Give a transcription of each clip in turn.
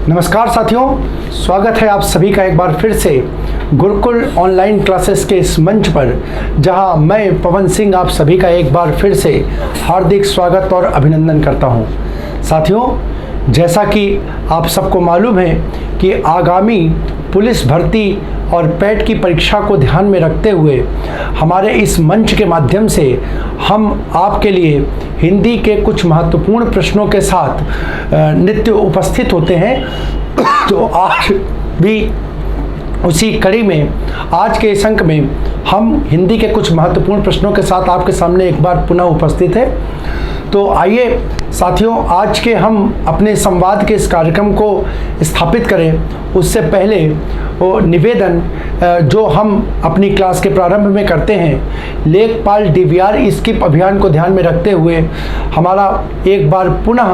नमस्कार साथियों, स्वागत है आप सभी का एक बार फिर से गुरुकुल ऑनलाइन क्लासेस के इस मंच पर, जहां मैं पवन सिंह आप सभी का एक बार फिर से हार्दिक स्वागत और अभिनंदन करता हूं। साथियों, जैसा कि आप सबको मालूम है कि आगामी पुलिस भर्ती और पैट की परीक्षा को ध्यान में रखते हुए हमारे इस मंच के माध्यम से हम आपके लिए हिंदी के कुछ महत्वपूर्ण प्रश्नों के साथ नित्य उपस्थित होते हैं। तो आज भी उसी कड़ी में आज के इस अंक में हम हिंदी के कुछ महत्वपूर्ण प्रश्नों के साथ आपके सामने एक बार पुनः उपस्थित है। तो आइए साथियों, आज के हम अपने संवाद के इस कार्यक्रम को स्थापित करें उससे पहले वो निवेदन जो हम अपनी क्लास के प्रारंभ में करते हैं, लेखपाल डीवीआर स्किप अभियान को ध्यान में रखते हुए हमारा एक बार पुनः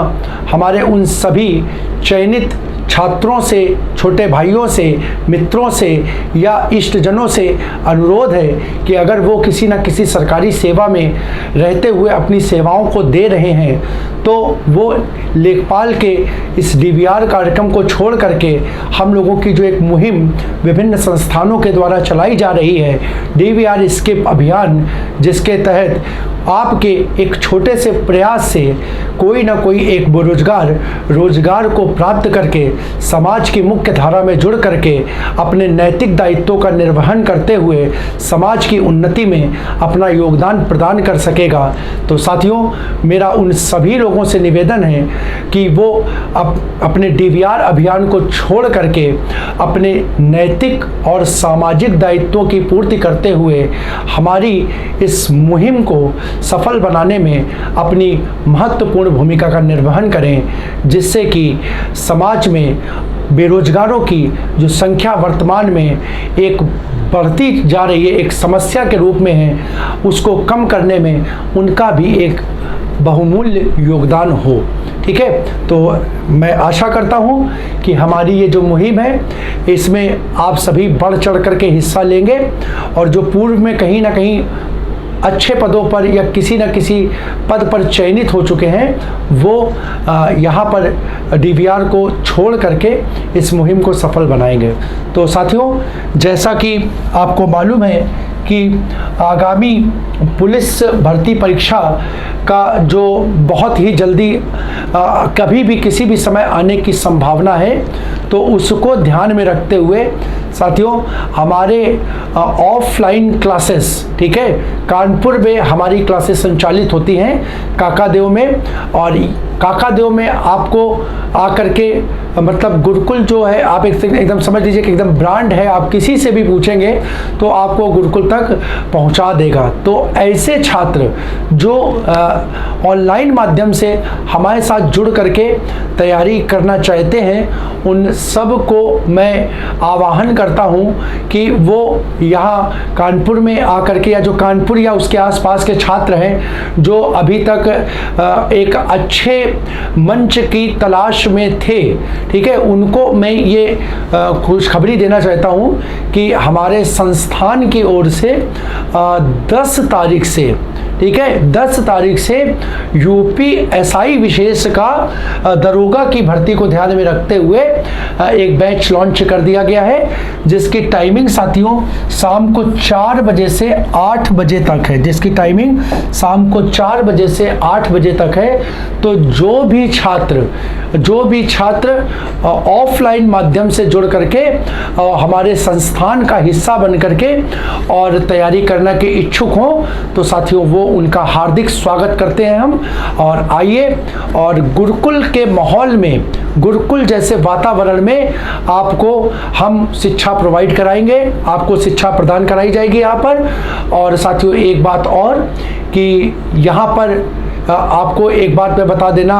हमारे उन सभी चयनित छात्रों से, छोटे भाइयों से, मित्रों से या इष्टजनों से अनुरोध है कि अगर वो किसी न किसी सरकारी सेवा में रहते हुए अपनी सेवाओं को दे रहे हैं तो वो लेखपाल के इस डीवीआर कार्यक्रम को छोड़ करके हम लोगों की जो एक मुहिम विभिन्न संस्थानों के द्वारा चलाई जा रही है, डीवीआर स्किप अभियान, जिसके तहत आपके एक छोटे से प्रयास से कोई ना कोई एक रोजगार को प्राप्त करके समाज की मुख्य धारा में जुड़ करके अपने नैतिक दायित्वों का निर्वहन करते हुए समाज की उन्नति में अपना योगदान प्रदान कर सकेगा। तो साथियों, मेरा उन सभी लोगों से निवेदन है कि वो अपने डीवीआर अभियान को छोड़ करके अपने नैतिक और सामाजिक दायित्वों की पूर्ति करते हुए हमारी इस मुहिम को सफल बनाने में अपनी महत्वपूर्ण भूमिका का निर्वहन करें, जिससे कि समाज में बेरोजगारों की जो संख्या वर्तमान में एक बढ़ती जा रही है, एक समस्या के रूप में है, उसको कम करने में उनका भी एक बहुमूल्य योगदान हो। ठीक है, तो मैं आशा करता हूँ कि हमारी ये जो मुहिम है इसमें आप सभी बढ़ चढ़ करके हिस्सा लेंगे और जो पूर्व में कहीं ना कहीं अच्छे पदों पर या किसी न किसी पद पर चयनित हो चुके हैं वो यहाँ पर डीवीआर को छोड़ करके इस मुहिम को सफल बनाएंगे। तो साथियों, जैसा कि आपको मालूम है कि आगामी पुलिस भर्ती परीक्षा का जो बहुत ही जल्दी कभी भी किसी भी समय आने की संभावना है, तो उसको ध्यान में रखते हुए साथियों हमारे ऑफलाइन क्लासेस, ठीक है, कानपुर में हमारी क्लासेस संचालित होती हैं काकादेव में, और काकादेव में आपको आकर के मतलब गुरुकुल जो है आप एकदम समझ लीजिए कि एकदम ब्रांड है, आप किसी से भी पूछेंगे तो आपको गुरुकुल तक पहुंचा देगा। तो ऐसे छात्र जो ऑनलाइन माध्यम से हमारे साथ जुड़ करके तैयारी करना चाहते हैं, उन सब को मैं आह्वान करता हूं कि वो यहाँ कानपुर में आकर के, या जो कानपुर या उसके आसपास के छात्र हैं जो अभी तक एक अच्छे मंच की तलाश में थे, ठीक है, उनको मैं ये खुशखबरी देना चाहता हूँ कि हमारे संस्थान की ओर से 10 तारीख से, ठीक है, 10 तारीख से यूपीएसआई विशेष का दरोगा की भर्ती को ध्यान में रखते हुए एक बैच लॉन्च कर दिया गया है, जिसकी टाइमिंग साथियों शाम को 4 बजे से 8 बजे तक है, जिसकी टाइमिंग शाम को 4 बजे से 8 बजे तक है। तो जो भी छात्र ऑफलाइन माध्यम से जुड़ करके हमारे संस्थान का हिस्सा बन करके और तैयारी करने के इच्छुक हों, तो साथियों वो उनका हार्दिक स्वागत करते हैं हम। और आइए, और गुरुकुल के माहौल में, गुरुकुल जैसे वातावरण में आपको हम शिक्षा प्रोवाइड कराएंगे, आपको शिक्षा प्रदान कराई जाएगी यहाँ पर। और साथियों एक बात और कि यहाँ पर आपको एक बात मैं बता देना,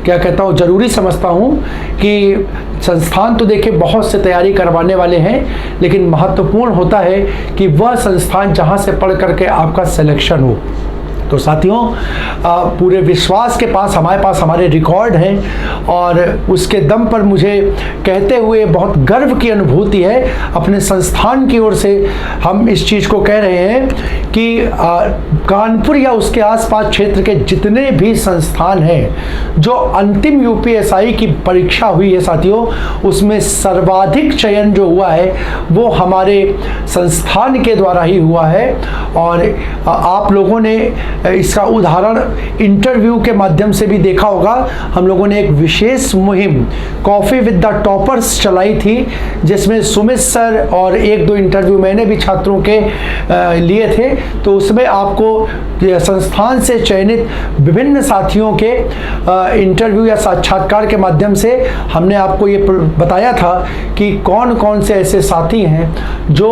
क्या कहता हूँ, ज़रूरी समझता हूँ कि संस्थान तो देखिए बहुत से तैयारी करवाने वाले हैं, लेकिन महत्वपूर्ण होता है कि वह संस्थान जहाँ से पढ़ करके आपका सिलेक्शन हो। तो साथियों, पूरे विश्वास के पास हमारे पास हमारे रिकॉर्ड हैं और उसके दम पर मुझे कहते हुए बहुत गर्व की अनुभूति है। अपने संस्थान की ओर से हम इस चीज़ को कह रहे हैं कि कानपुर या उसके आसपास क्षेत्र के जितने भी संस्थान हैं जो अंतिम यूपीएसआई की परीक्षा हुई है साथियों, उसमें सर्वाधिक चयन जो हुआ है वो हमारे संस्थान के द्वारा ही हुआ है। और आप लोगों ने इसका उदाहरण इंटरव्यू के माध्यम से भी देखा होगा। हम लोगों ने एक विशेष मुहिम कॉफ़ी विद द टॉपर्स चलाई थी, जिसमें सुमित सर और एक दो इंटरव्यू मैंने भी छात्रों के लिए थे। तो उसमें आपको संस्थान से चयनित विभिन्न साथियों के इंटरव्यू या साक्षात्कार के माध्यम से हमने आपको ये बताया था कि कौन कौन से ऐसे साथी हैं जो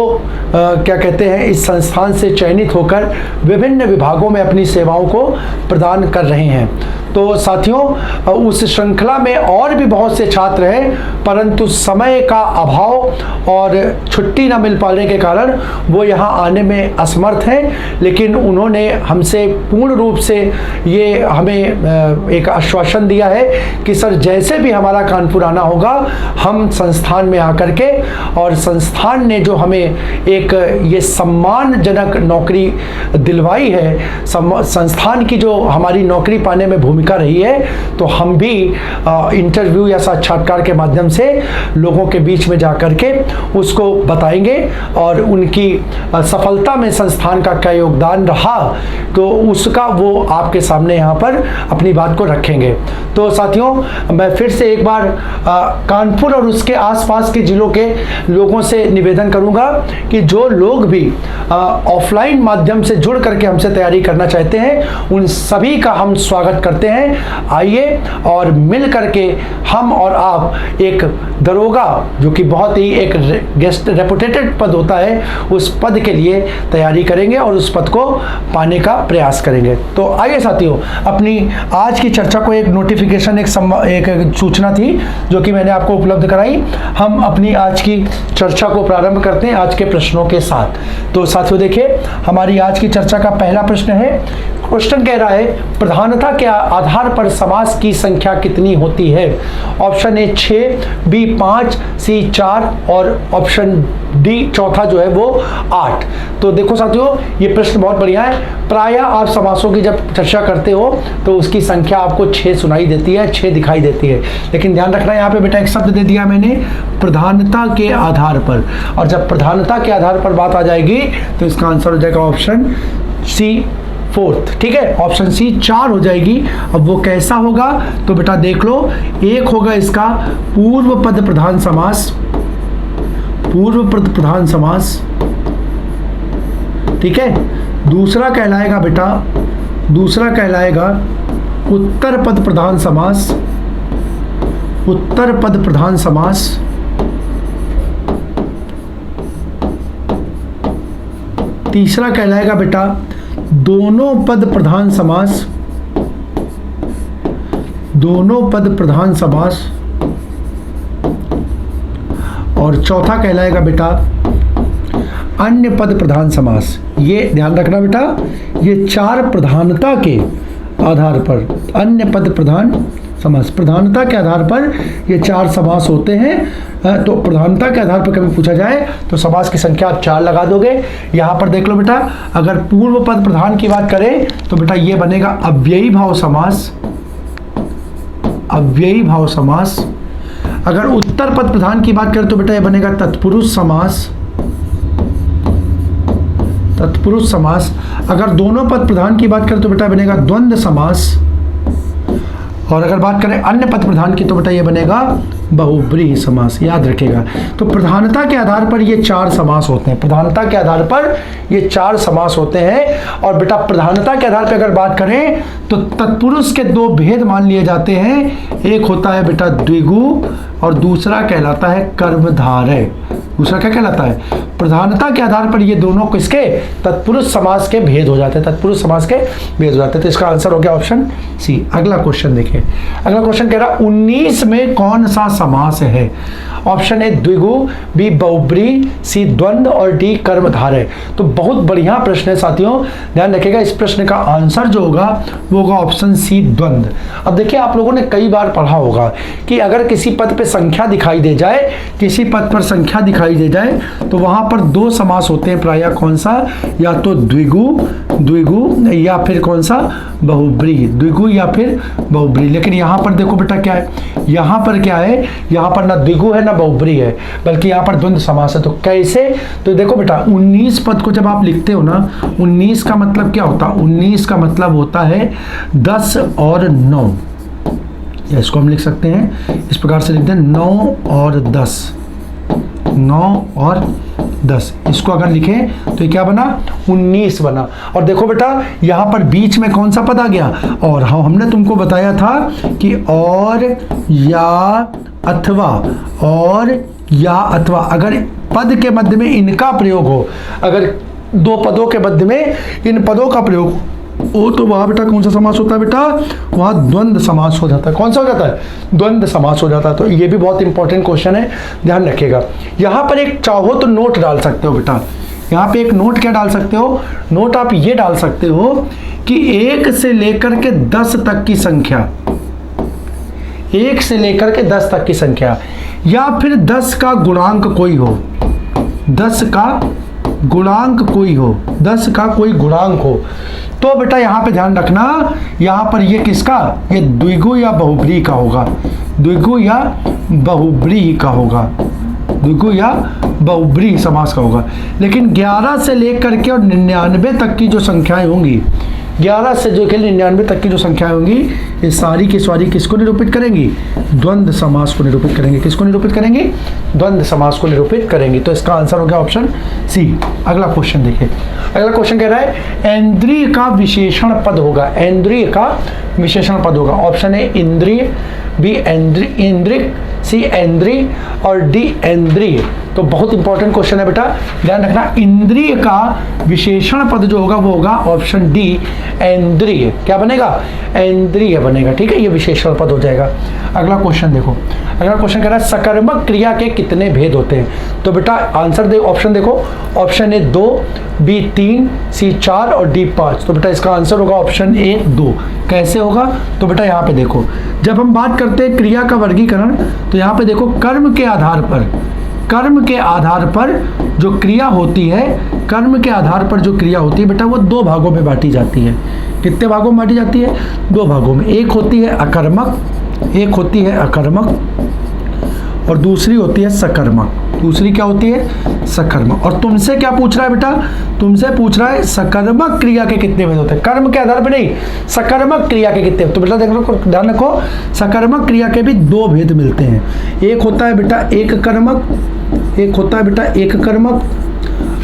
क्या कहते हैं इस संस्थान से चयनित होकर विभिन्न विभागों में अपनी सेवाओं को प्रदान कर रहे हैं। तो साथियों, उस श्रृंखला में और भी बहुत से छात्र हैं, परंतु समय का अभाव और छुट्टी न मिल पाने के कारण वो यहाँ आने में असमर्थ हैं। लेकिन उन्होंने हमसे पूर्ण रूप से ये हमें एक आश्वासन दिया है कि सर जैसे भी हमारा कानपुर आना होगा, हम संस्थान में आकर के, और संस्थान ने जो हमें एक ये सम्मानजनक नौकरी दिलवाई है, संस्थान की जो हमारी नौकरी पाने में भूमिका रही है, तो हम भी इंटरव्यू या साक्षात्कार के माध्यम से लोगों के बीच में जाकर के उसको बताएंगे और उनकी सफलता में संस्थान का क्या योगदान रहा, तो उसका वो आपके सामने यहाँ पर अपनी बात को रखेंगे। तो साथियों, मैं फिर से एक बार कानपुर और उसके आसपास के जिलों के लोगों से निवेदन करूँगा कि जो लोग भी ऑफलाइन माध्यम से जुड़ करके हमसे तैयारी करना चाहते हैं, उन सभी का हम स्वागत करते हैं। आइए और मिल करके हम और आप एक दरोगा, जो कि बहुत ही एक गेस्ट रेपुटेटेड पद होता है, उस पद के लिए तैयारी करेंगे और उस पद को पाने का प्रयास करेंगे। तो आइए साथियों, अपनी आज की चर्चा को एक नोटिफिकेशन, एक सूचना थी जो कि मैंने आपको उपलब्ध कराई। हम अपनी आज की चर्चा को प्रारंभ करते हैं आज के प्रश्नों के साथ। तो साथियों देखिए, हमारी आज की चर्चा का पहला प्रश्न है। क्वेश्चन कह रहा है, प्रधानता के आधार पर समास की संख्या कितनी होती है? ऑप्शन ए 6, बी 5, सी 4 और ऑप्शन डी चौथा जो है वो 8। तो देखो साथियों, ये प्रश्न बहुत बढ़िया है। प्रायः आप समासों की जब चर्चा करते हो तो उसकी संख्या आपको 6 सुनाई देती है, 6 दिखाई देती है। लेकिन ध्यान रखना, यहाँ पे बेटा एक शब्द दे दिया मैंने, प्रधानता के आधार पर। और जब प्रधानता के आधार पर बात आ जाएगी तो इसका आंसर हो जाएगा ऑप्शन सी 4। ठीक है, ऑप्शन सी 4 हो जाएगी। अब वो कैसा होगा तो बेटा देख लो, एक होगा इसका पूर्व पद प्रधान समास, पूर्व पद प्रधान समास, ठीक है। दूसरा कहलाएगा बेटा, दूसरा कहलाएगा उत्तर पद प्रधान समास, उत्तर पद प्रधान समास। तीसरा कहलाएगा बेटा दोनों पद प्रधान समास, दोनों पद प्रधान समास। और चौथा कहलाएगा बेटा अन्य पद प्रधान समास। ये ध्यान रखना बेटा, ये 4 प्रधानता के आधार पर, अन्य पद प्रधान समास, प्रधानता के आधार पर ये 4 समास होते हैं। तो प्रधानता के आधार पर कभी पूछा जाए तो समास की संख्या आप 4 लगा दोगे। यहाँ पर देख लो बेटा, अगर पूर्व पद प्रधान की बात करें तो बेटा ये बनेगा अव्ययी भाव समास, अव्ययी भाव समास। अगर उत्तर पद प्रधान की बात करें तो बेटा ये बनेगा तत्पुरुष समास, तत्पुरुष समास। अगर दोनों पद प्रधान की बात करें तो बेटा बनेगा द्वंद्व समास। और अगर बात करें अन्य पद प्रधान की तो बेटा ये बनेगा बहुब्रीहि समास। याद रखिएगा, तो प्रधानता के आधार पर ये 4 समास होते हैं, प्रधानता के आधार पर ये 4 समास होते हैं। और बेटा प्रधानता के आधार पर अगर बात करें तो तत्पुरुष के 2 भेद मान लिए जाते हैं। एक होता है बेटा द्विगु और दूसरा कहलाता है कर्मधारय। दूसरा क्या कहलाता है, प्रधानता के आधार पर ये दोनों किसके, तत्पुरुष समास के भेद हो जाते हैं, तत्पुरुष समास के भेद हो जाते हैं। तो इसका आंसर हो गया ऑप्शन सी। अगला क्वेश्चन देखिए, अगला क्वेश्चन कह रहा 19 में कौन सा समास है। ऑप्शन ए द्विगु, बी बहुब्री, सी द्वंद्व और डी कर्मधारय। तो बहुत बढ़िया प्रश्न है साथियों, ध्यान रखिएगा। इस प्रश्न का आंसर जो होगा वो होगा ऑप्शन सी द्वंद्व। अब देखिए आप लोगों ने कई बार पढ़ा होगा कि अगर किसी पद पे संख्या दिखाई दे जाए, किसी पद पर संख्या दिखाई दे जाए तो वहां पर दो समास होते हैं प्रायः, कौन सा, या तो द्विगु या फिर कौन सा, बहुब्री, द्विगु या फिर बहुब्री। लेकिन यहाँ पर देखो बेटा क्या है, यहाँ पर क्या है, यहाँ पर ना द्विगु है ना बहुब्री है, बल्कि यहाँ पर द्वंद्व समास है। तो कैसे, तो देखो बेटा 19 पद को जब आप लिखते हो ना, 19 का मतलब क्या होता है, 19 का मतलब होता है 10 और 9। इसको हम लिख सकते हैं इस प्रकार से, लिखते हैं 9 और 10, 9 और 10। इसको अगर लिखें तो ये क्या बना, 19 बना। और देखो बेटा यहाँ पर बीच में कौन सा पद आ गया, और हाँ हमने तुमको बताया था कि और या अथवा, और या अथवा, अगर पद के मध्य में इनका प्रयोग हो, अगर दो पदों के मध्य में इन पदों का प्रयोग हो तो वहां बेटा कौन सा समास होता है बेटा, वहां द्वंद्व समास हो जाता है। कौन सा हो जाता है, द्वंद्व समास हो जाता है। तो ये भी बहुत इंपॉर्टेंट क्वेश्चन है, ध्यान रखिएगा। यहाँ पर एक चाहो तो नोट डाल सकते हो बेटा, यहाँ पे एक नोट क्या डाल सकते हो, नोट आप ये डाल सकते हो कि 1 से लेकर के 10 तक की संख्या, 1 से लेकर के 10 तक की संख्या, या फिर 10 का गुणांक कोई हो, 10 का गुणांक कोई हो, 10 का कोई गुणांक हो, तो बेटा यहाँ पे ध्यान रखना, यहाँ पर ये किसका, ये द्विगु या बहुब्री का होगा, द्विगु या बहुब्री का होगा, द्विगु या बहुब्री समास का होगा। लेकिन 11 से लेकर के और 99 तक की जो संख्याएं होंगी, 11 से जो 99 तक की जो संख्याएं होंगी, ये सारी की सारी किसको निरूपित करेंगी, द्वंद्व समास को निरूपित करेंगे। किसको निरूपित करेंगी, द्वंद्व समास को निरूपित करेंगी। तो इसका आंसर हो गया ऑप्शन सी। अगला क्वेश्चन देखिए, अगला क्वेश्चन कह रहा है इंद्रिय का विशेषण पद होगा, इंद्रिय का विशेषण पद होगा। ऑप्शन ए इंद्रिय, बी इंद्रिक, सी इंद्रिय और डी इंद्रिय। तो बहुत इंपॉर्टेंट क्वेश्चन है बेटा, ध्यान रखना। इंद्रिय का विशेषण पद जो होगा वो होगा ऑप्शन डी इंद्रिय। क्या बनेगा, इंद्रिय बनेगा, ठीक है, ये विशेषण पद हो जाएगा। अगला क्वेश्चन देखो, अगला क्वेश्चन कह रहा है सकर्मक क्रिया के कितने भेद होते हैं। तो बेटा आंसर दे, ऑप्शन देखो, ऑप्शन ए 2, बी 3, सी 4 और डी 5। तो बेटा इसका आंसर होगा ऑप्शन ए 2। कैसे होगा, तो बेटा यहाँ पे देखो, जब हम बात करते हैं क्रिया का वर्गीकरण, तो यहाँ पे देखो कर्म के आधार पर, कर्म के आधार पर जो क्रिया होती है, कर्म के आधार पर जो क्रिया होती है बेटा वो 2 भागों में बांटी जाती है। कितने भागों में बांटी जाती है, 2 भागों में। एक होती है अकर्मक, एक होती है अकर्मक और दूसरी होती है सकर्मक। दूसरी क्या होती है, सकर्मक। और तुमसे क्या पूछ रहा है बेटा, तुमसे पूछ रहा है सकर्मक क्रिया के कितने भेद होते हैं, कर्म के आधार पर नहीं, सकर्मक क्रिया के कितने। तो बेटा देखो, ध्यान रखो, सकर्मक क्रिया के भी 2 भेद मिलते हैं। एक होता है बेटा एक कर्मक, एक होता है बेटा एक कर्मक,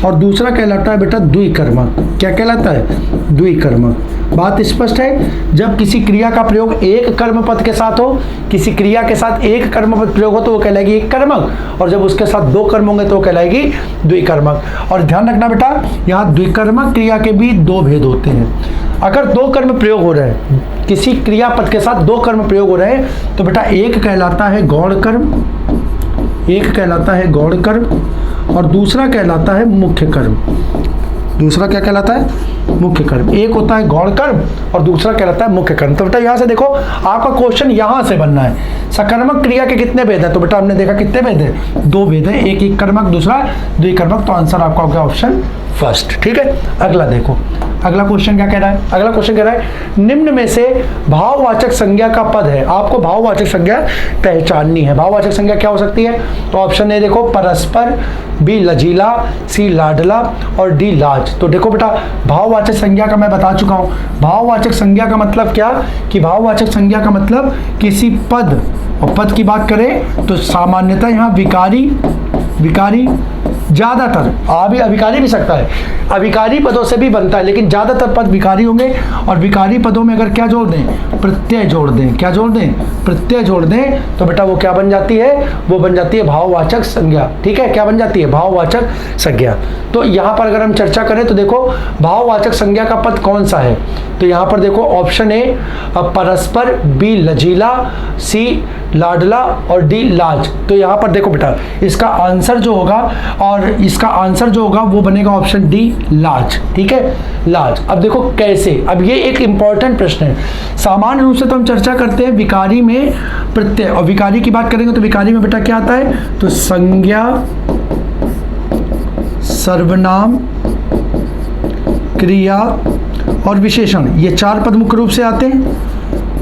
और दूसरा कहलाता है बेटा द्विकर्मक। क्या कहलाता है, द्विकर्मक। बात स्पष्ट है, जब किसी क्रिया का प्रयोग एक कर्म पद के साथ हो, किसी क्रिया के साथ एक कर्म पद प्रयोग हो तो वो कहलाएगी एक कर्मक, और जब उसके साथ 2 कर्म होंगे तो वो कहलाएगी द्विकर्मक। और ध्यान रखना बेटा, यहाँ द्विकर्मक क्रिया के भी 2 भेद होते हैं। अगर 2 कर्म प्रयोग हो रहे हैं, किसी क्रिया पद के साथ 2 कर्म प्रयोग हो रहे हैं, तो बेटा एक कहलाता है गौण कर्म, एक कहलाता है गौण कर्म और दूसरा कहलाता है मुख्य कर्म। दूसरा क्या कहलाता है, मुख्य कर्म। एक होता है गौण कर्म और दूसरा कहलाता है मुख्य कर्म। तो बेटा यहाँ से देखो, आपका क्वेश्चन यहाँ से बनना है, सकर्मक क्रिया के कितने भेद है। तो बेटा हमने देखा कितने भेद है, 2 भेद है, एक एक कर्मक दूसरा द्विकर्मक। तो आंसर आपका हो गया ऑप्शन फर्स्ट, ठीक है। अगला देखो, अगला क्वेश्चन क्या कह रहा है, अगला क्वेश्चन कह रहा है निम्न में से भाववाचक संज्ञा का पद है, आपको भाववाचक संज्ञा पहचाननी है। भाववाचक संज्ञा क्या हो सकती है, तो ऑप्शन ए देखो परस्पर, बी लजीला, सी लाडला और डी लाज। तो देखो बेटा भाववाचक संज्ञा का मैं बता चुका हूँ। भाववाचक संज्ञा का मतलब क्या, कि भाववाचक संज्ञा का मतलब किसी पद, और पद की बात करें तो सामान्यतः यहाँ विकारी, विकारी ज्यादातर अभी अभिकारी भी सकता है, अभिकारी पदों से भी बनता है, लेकिन ज्यादातर पद विकारी होंगे। और विकारी पदों में अगर क्या जोड़ दें, प्रत्यय जोड़ दें, क्या जोड़ दें, प्रत्यय जोड़ दें, तो बेटा वो क्या बन जाती है, वो बन जाती है भाववाचक संज्ञा। ठीक है, क्या बन जाती है, भाववाचक संज्ञा। तो यहाँ पर अगर हम चर्चा करें तो देखो भाववाचक संज्ञा का पद कौन सा है, तो यहाँ पर देखो ऑप्शन ए परस्पर, बी लजीला, सी लाडला और डी लाज। तो यहाँ पर देखो बेटा इसका आंसर जो होगा, और इसका आंसर जो होगा वो बनेगा ऑप्शन डी लाज। ठीक है, लाज। अब देखो कैसे, अब ये एक इंपॉर्टेंट प्रश्न है। सामान्य रूप से तो हम चर्चा करते हैं विकारी में प्रत्यय, और विकारी की बात करेंगे तो विकारी में बेटा क्या आता है, तो संज्ञा, सर्वनाम, क्रिया और विशेषण, ये चार पद मुख्य रूप से आते हैं।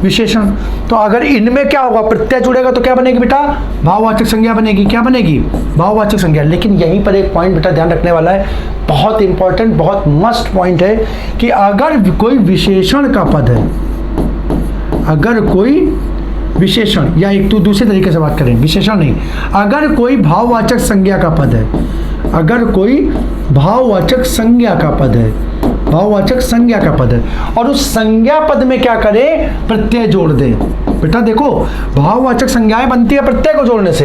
विशेषण, तो अगर इनमें क्या होगा, प्रत्यय जुड़ेगा तो क्या बनेगी बेटा, भाववाचक संज्ञा बनेगी। क्या बनेगी, भाववाचक संज्ञा। लेकिन यहीं पर एक पॉइंट बेटा ध्यान रखने वाला है, बहुत इंपॉर्टेंट, बहुत मस्ट पॉइंट है कि अगर कोई विशेषण का पद है, अगर कोई विशेषण, या एक तो दूसरे तरीके से बात करें, विशेषण नहीं, अगर कोई भाववाचक संज्ञा का पद है, अगर कोई भाववाचक संज्ञा का पद है, भाववाचक संज्ञा का पद है, और उस संज्ञा पद में क्या करें, प्रत्यय जोड़ दें। बेटा देखो भाववाचक संज्ञाएं बनती है प्रत्यय को जोड़ने से,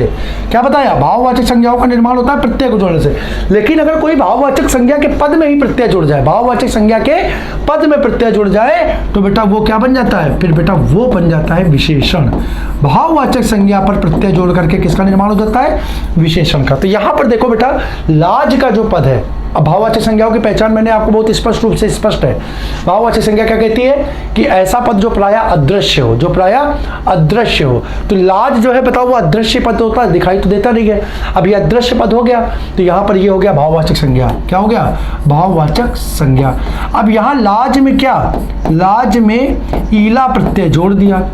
क्या बताया, भाववाचक संज्ञाओं का निर्माण होता है प्रत्यय को जोड़ने से। लेकिन अगर कोई भाववाचक संज्ञा के पद में ही प्रत्यय जुड़ जाए, भाववाचक संज्ञा के पद में प्रत्यय जुड़ जाए, तो बेटा वो क्या बन जाता है, फिर बेटा वो बन जाता है विशेषण। भाववाचक संज्ञा पर प्रत्यय जोड़ करके किसका निर्माण हो जाता है, विशेषण का। तो यहां पर देखो बेटा लाज का जो पद है, अब भाववाचक संज्ञाओं की पहचान मैंने आपको बहुत स्पष्ट रूप से स्पष्ट है। भाववाचक संज्ञा क्या कहती है कि ऐसा पद जो प्रायः अदृश्य हो, जो प्रायः अदृश्य हो। तो लाज जो है बताओ वो अदृश्य पद होता है, दिखाई तो देता नहीं है। अब ये अदृश्य पद हो गया, तो यहाँ पर ये हो गया भाववाचक संज्ञा। क्या हो गया, भाववाचक संज्ञा। अब यहाँ लाज में क्या, लाज में ईला प्रत्यय जोड़ दिया,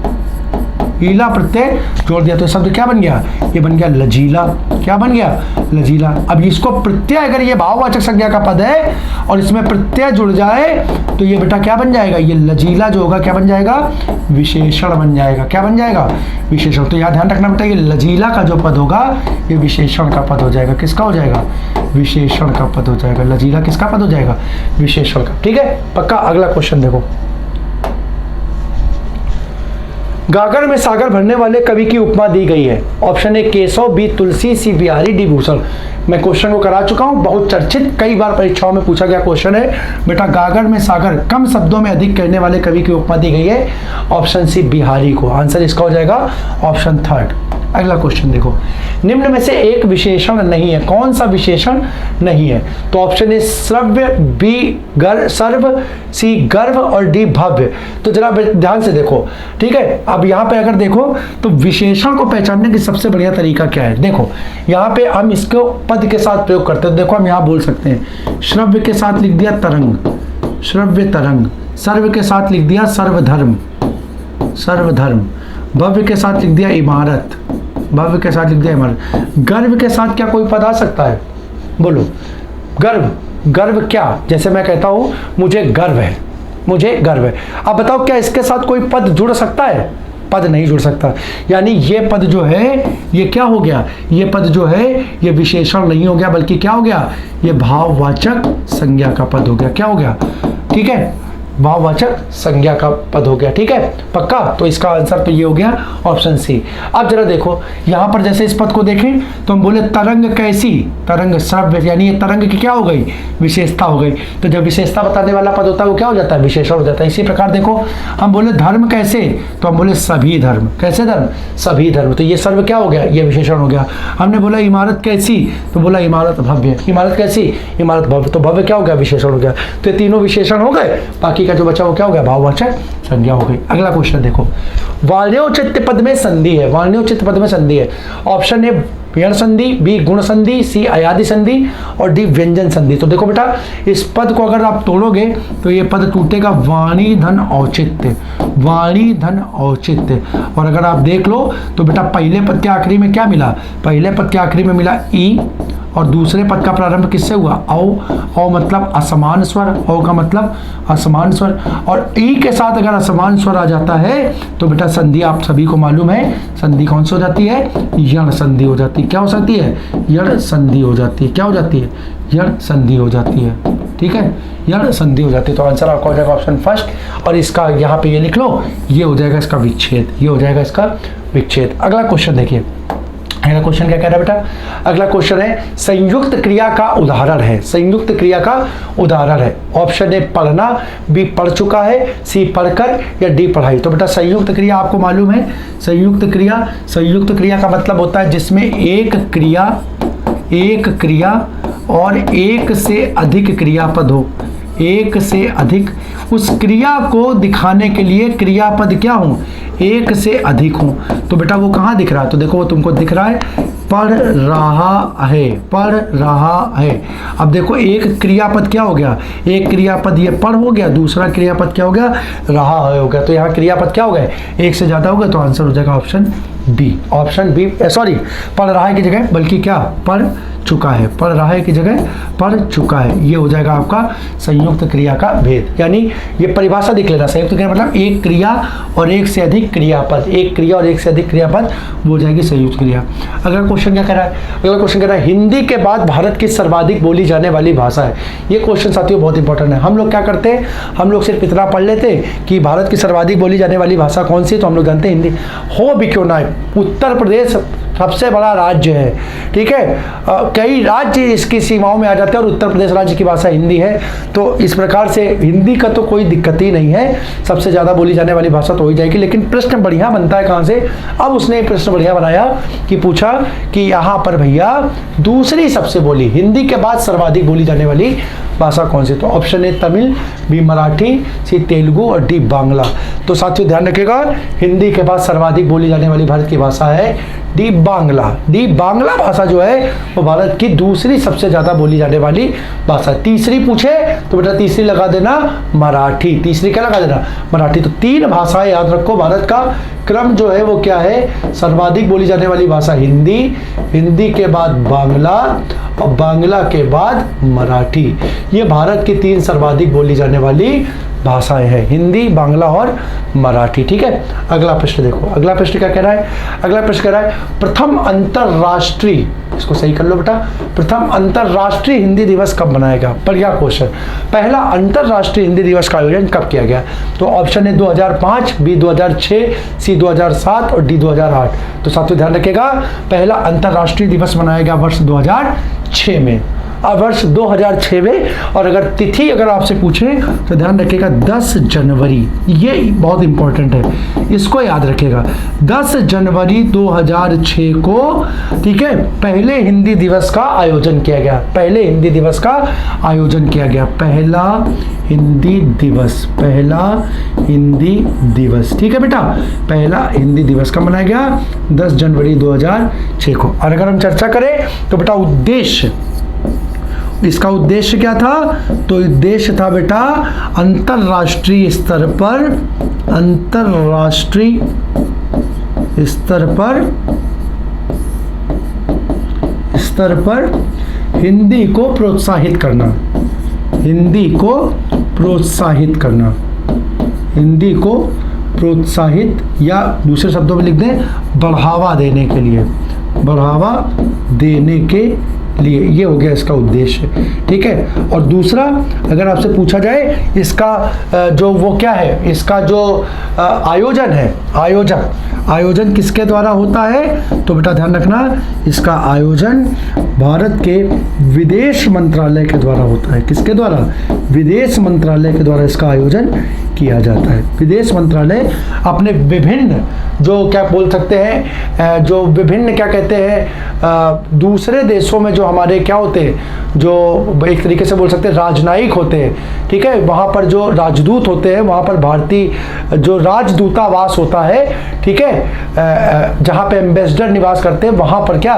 ईला प्रत्यय जोड़ दिया, तो शब्द क्या बन गया, ये बन गया लजीला। क्या बन गया, लजीला। अब इसको प्रत्यय, अगर ये भाववाचक संज्ञा का पद है और इसमें प्रत्यय जुड़ जाए तो ये बेटा क्या बन जाएगा, ये लजीला जो होगा क्या बन जाएगा, विशेषण बन जाएगा। क्या बन जाएगा, विशेषण। तो यहाँ ध्यान रखना बेटा ये लजीला का जो पद होगा ये विशेषण का पद हो जाएगा। किसका हो जाएगा, विशेषण का पद हो जाएगा। लजीला किसका पद हो जाएगा, विशेषण का। ठीक है, पक्का। अगला क्वेश्चन देखो, गागर में सागर भरने वाले कवि की उपमा दी गई है। Option A Keshav, B Tulsi, C Bihari, D Bhushan. मैं क्वेश्चन को करा चुका हूं, बहुत चर्चित, कई बार परीक्षाओं में पूछा गया क्वेश्चन है बेटा। गागर में सागर कम शब्दों में अधिक कहने वाले कवि की उपमा दी गई है। ऑप्शन सी बिहारी को। आंसर इसका हो जाएगा ऑप्शन थर्ड। अगला क्वेश्चन देखो, निम्न में से एक विशेषण नहीं है। कौन सा विशेषण नहीं है, तो ऑप्शन ए श्रव्य, बी सर्व, सी गर्भ और डी भव्य। तो जरा ध्यान से देखो, ठीक है। अब यहाँ पे अगर देखो तो विशेषण को पहचानने की सबसे बढ़िया तरीका क्या है, देखो यहाँ पे हम इसको पद के साथ प्रयोग करते हैं। देखो हम यहाँ बोल सकते हैं, श्रव्य के साथ लिख दिया तरंग, श्रव्य तरंग। सर्व के साथ लिख दिया सर्वधर्म, सर्वधर्म। भव्य के साथ लिख दिया इमारत, भव्य के साथ लिख दिया इमारत। गर्भ के साथ क्या कोई पद आ सकता है, बोलो। गर्भ, गर्भ क्या, जैसे मैं कहता हूं मुझे गर्व है, मुझे गर्व है। अब बताओ क्या इसके साथ कोई पद जुड़ सकता है, पद नहीं जुड़ सकता। यानी ये पद जो है ये क्या हो गया, ये पद जो है ये विशेषण नहीं हो गया, बल्कि क्या हो गया, ये भाववाचक संज्ञा का पद हो गया। क्या हो गया, ठीक है, भाववाचक संज्ञा का पद हो गया। ठीक है, पक्का। तो इसका आंसर तो ये हो गया ऑप्शन सी। अब जरा देखो यहाँ पर जैसे इस पद को देखें तो हम बोले तरंग कैसी, तरंग श्रव्य, यानी ये तरंग की क्या हो गई, विशेषता हो गई। तो जब विशेषता बताने वाला पद होता है वो क्या हो जाता है, विशेषण हो जाता है। इसी प्रकार देखो हम बोले धर्म कैसे, तो हम बोले सभी धर्म। कैसे धर्म, सभी धर्म। तो ये सर्व क्या हो गया, ये विशेषण हो गया। हमने बोला इमारत कैसी, तो बोला इमारत भव्य। इमारत कैसी, इमारत भव्य। तो भव्य क्या हो गया, विशेषण हो गया। तो ये तीनों विशेषण हो गए, बाकी का जो बचा वो क्या हो गया, भाववाचक संज्ञा हो गई। अगला क्वेश्चन देखो, वाण्योचित पद में संधि है, वाण्योचित पद में संधि है। ऑप्शन ए व्यण संधि, बी गुण संधि, सी अयादि संधि और डी व्यंजन संधि। तो देखो बेटा इस पद को अगर आप तोड़ोगे तो ये पद टूटेगा वाणी धन औचित्य, वाणी धन औचित्य। और अगर आप देख लो तो बेटा पहले पद के आखिरी में क्या मिला, पहले पद के आखिरी में मिला ई और दूसरे पद का प्रारंभ किससे हुआ? औ मतलब असमान स्वर, औ का मतलब असमान स्वर, और ई के साथ अगर असमान स्वर आ जाता है तो बेटा संधि आप सभी को मालूम है, संधि कौन सी हो जाती है? यण संधि हो जाती है। क्या हो जाती है? यण संधि हो जाती है। क्या हो जाती है? यण संधि हो जाती है। ठीक है, यण संधि हो जाती है। तो आंसर आपका हो जाएगा ऑप्शन फर्स्ट, और इसका यहाँ पे ये लिख लो, ये हो जाएगा इसका विच्छेद, ये हो जाएगा इसका विच्छेद। अगला क्वेश्चन देखिए, अगला क्वेश्चन क्या कह रहा है बेटा? अगला क्वेश्चन है संयुक्त क्रिया का उदाहरण है, संयुक्त क्रिया का उदाहरण है। ऑप्शन ए पढ़ना, बी पढ़ चुका है, सी पढ़कर, या डी पढ़ाई। तो बेटा संयुक्त क्रिया आपको मालूम है, संयुक्त क्रिया का मतलब होता है जिसमें एक क्रिया और एक से अधिक क्रियापद हो, एक से अधिक, उस क्रिया को दिखाने के लिए क्रियापद क्या हो? एक से अधिक हो। तो बेटा वो कहाँ दिख रहा है? तो देखो वो तुमको दिख रहा है, पढ़ रहा है, पढ़ रहा है। अब देखो एक क्रियापद क्या हो गया? एक क्रियापद ये पढ़ हो गया, दूसरा क्रियापद क्या हो गया? रहा है हो गया। तो यहाँ क्रियापद क्या हो गए? एक से ज़्यादा हो गया, तो आंसर हो जाएगा option B. Option B, sorry, पढ़ रहा है की जगह बल्कि क्या? पढ़ चुका है, पढ़ रहा है की जगह पढ़ चुका है। ये हो जाएगा आपका संयुक्त क्रिया का भेद। यानी ये परिभाषा देख लेना, संयुक्त क्रिया मतलब एक क्रिया और एक से अधिक क्रियापद, एक क्रिया और एक से अधिक क्रियापद, वो हो जाएगी संयुक्त क्रिया। अगला क्वेश्चन क्या कह रहा है? अगला क्वेश्चन कह रहा है हिंदी के बाद भारत की सर्वाधिक बोली जाने वाली भाषा है। ये क्वेश्चन साथियों बहुत इंपॉर्टेंट है। हम लोग क्या करते हैं, हम लोग सिर्फ इतना पढ़ लेते कि भारत की सर्वाधिक बोली जाने वाली भाषा कौन सी, तो हम लोग जानते हैं हिंदी। हो भी क्यों ना, उत्तर प्रदेश सबसे बड़ा राज्य है, ठीक है, कई राज्य इसकी सीमाओं में आ जाते हैं और उत्तर प्रदेश राज्य की भाषा हिंदी है। तो इस प्रकार से हिंदी का तो कोई दिक्कत ही नहीं है, सबसे ज़्यादा बोली जाने वाली भाषा तो हो ही जाएगी। लेकिन प्रश्न बढ़िया बनता है कहाँ से? अब उसने प्रश्न बढ़िया बनाया कि पूछा कि यहाँ पर भैया दूसरी सबसे बोली, हिंदी के बाद सर्वाधिक बोली जाने वाली भाषा कौन सी? तो option A Tamil, B Marathi, C Telugu और डी बांग्ला। तो साथियों ध्यान रखिएगा, हिंदी के बाद सर्वाधिक बोली जाने वाली भारत की भाषा है डी बांग्ला। डी बांग्ला भाषा जो है वो भारत की दूसरी सबसे ज़्यादा बोली जाने वाली भाषा। तीसरी पूछे तो बेटा तीसरी लगा देना मराठी, तीसरी क्या लगा देना? मराठी। तो तीन भाषाएं याद रखो, भारत का क्रम जो है वो क्या है? सर्वाधिक बोली जाने वाली भाषा हिंदी, हिंदी के बाद बांग्ला और बांग्ला के बाद मराठी। ये भारत की तीन सर्वाधिक बोली जाने वाली भाषाएं हैं, हिंदी, बांग्ला और मराठी। ठीक है, अगला प्रश्न देखो, अगला प्रश्न क्या कह रहा है? अगला प्रश्न कह रहा है प्रथम अंतरराष्ट्रीय, इसको सही कर लो बेटा, प्रथम अंतरराष्ट्रीय हिंदी दिवस कब मनाया गया? बढ़िया क्वेश्चन। पहला अंतरराष्ट्रीय हिंदी दिवस का आयोजन कब किया गया? तो ऑप्शन है 2005, बी 2006, सी 2007 और डी 2008। तो साथियों ध्यान रखिएगा, पहला अंतरराष्ट्रीय दिवस मनाया गया वर्ष 2006 में, वर्ष 2006 में। और अगर तिथि अगर आपसे पूछे तो ध्यान रखिएगा 10 जनवरी, ये बहुत इंपॉर्टेंट है, इसको याद रखिएगा। 10 जनवरी 2006 को, ठीक है, पहले हिंदी दिवस का आयोजन किया गया, पहले हिंदी दिवस का आयोजन किया गया, पहला हिंदी दिवस, पहला हिंदी दिवस। ठीक है बेटा, पहला हिंदी दिवस कब मनाया गया? 10 जनवरी 2006 को। और अगर हम चर्चा करें तो बेटा उद्देश्य, इसका उद्देश्य क्या था? तो उद्देश्य था बेटा अंतरराष्ट्रीय स्तर पर, अंतरराष्ट्रीय स्तर पर हिंदी को प्रोत्साहित करना, हिंदी को प्रोत्साहित करना, हिंदी को प्रोत्साहित या दूसरे शब्दों में लिख दें बढ़ावा देने के लिए, बढ़ावा देने के लिए, ये हो गया इसका उद्देश्य। ठीक है, और दूसरा अगर आपसे पूछा जाए इसका जो वो क्या है, इसका जो आयोजन है, आयोजन किसके द्वारा होता है? तो बेटा ध्यान रखना, इसका आयोजन भारत के विदेश मंत्रालय के द्वारा होता है। किसके द्वारा? विदेश मंत्रालय के द्वारा इसका आयोजन किया जाता है। विदेश मंत्रालय अपने विभिन्न जो क्या बोल सकते हैं, जो विभिन्न क्या कहते हैं, दूसरे देशों में जो हमारे क्या होते हैं, जो एक तरीके से बोल सकते हैं राजनयिक होते हैं, ठीक है, वहाँ पर जो राजदूत होते हैं, वहाँ पर भारतीय जो राजदूतावास होता है, ठीक है, जहाँ पे एम्बेसडर निवास करते हैं, वहाँ पर क्या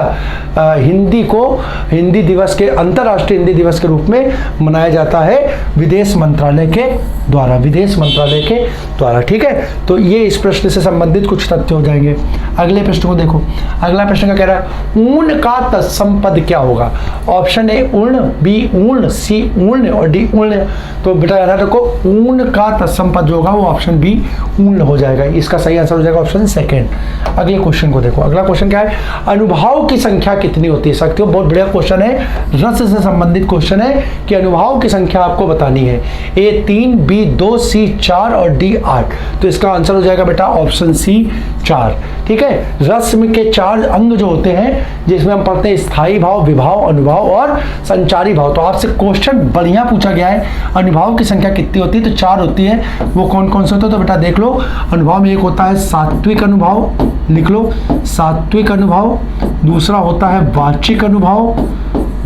हिंदी को हिंदी दिवस के, अंतर्राष्ट्रीय हिंदी दिवस के रूप में मनाया जाता है विदेश मंत्रालय के द्वारा, विदेश मंत्रालय मंत्रालय के द्वारा। ठीक है, तो ये इस प्रश्न से संबंधित कुछ तथ्य हो जाएंगे। अगले प्रश्न को देखो। अगला प्रश्न का कह रहा है ऊर्ण का तत्सम पद क्या होगा। ऑप्शन ए ऊर्ण, बी ऊर्ण, सी ऊर्ण और डी ऊर्ण। तो बेटा याद रखो ऊर्ण का तत्सम पद जो होगा वो ऑप्शन बी ऊर्ण हो जाएगा। इसका सही आंसर हो जाएगा ऑप्शन सेकंड। अगले क्वेश्चन को देखो। अगला क्वेश्चन क्या है, अनुभाव की संख्या कितनी होती है। साथियों बहुत बढ़िया क्वेश्चन है, रस से संबंधित क्वेश्चन है कि अनुभाव की संख्या आपको बतानी है। ए 3, बी 2, सी 4 और डी 8। तो इसका आंसर हो जाएगा बेटा ऑप्शन सी 4। ठीक है, रस्म के 4 अंग जो होते हैं जिसमें हम पढ़ते हैं स्थायी भाव, विभाव, अनुभाव और संचारी भाव। तो आपसे क्वेश्चन बढ़िया पूछा गया है, अनुभाव की संख्या कितनी होती है, तो 4 होती है। वो कौन कौन से होते हैं तो बेटा देख लो। अनुभाव में एक होता है सात्विक अनुभव, लिख लो सात्विक अनुभव। दूसरा होता है वाचिक अनुभव,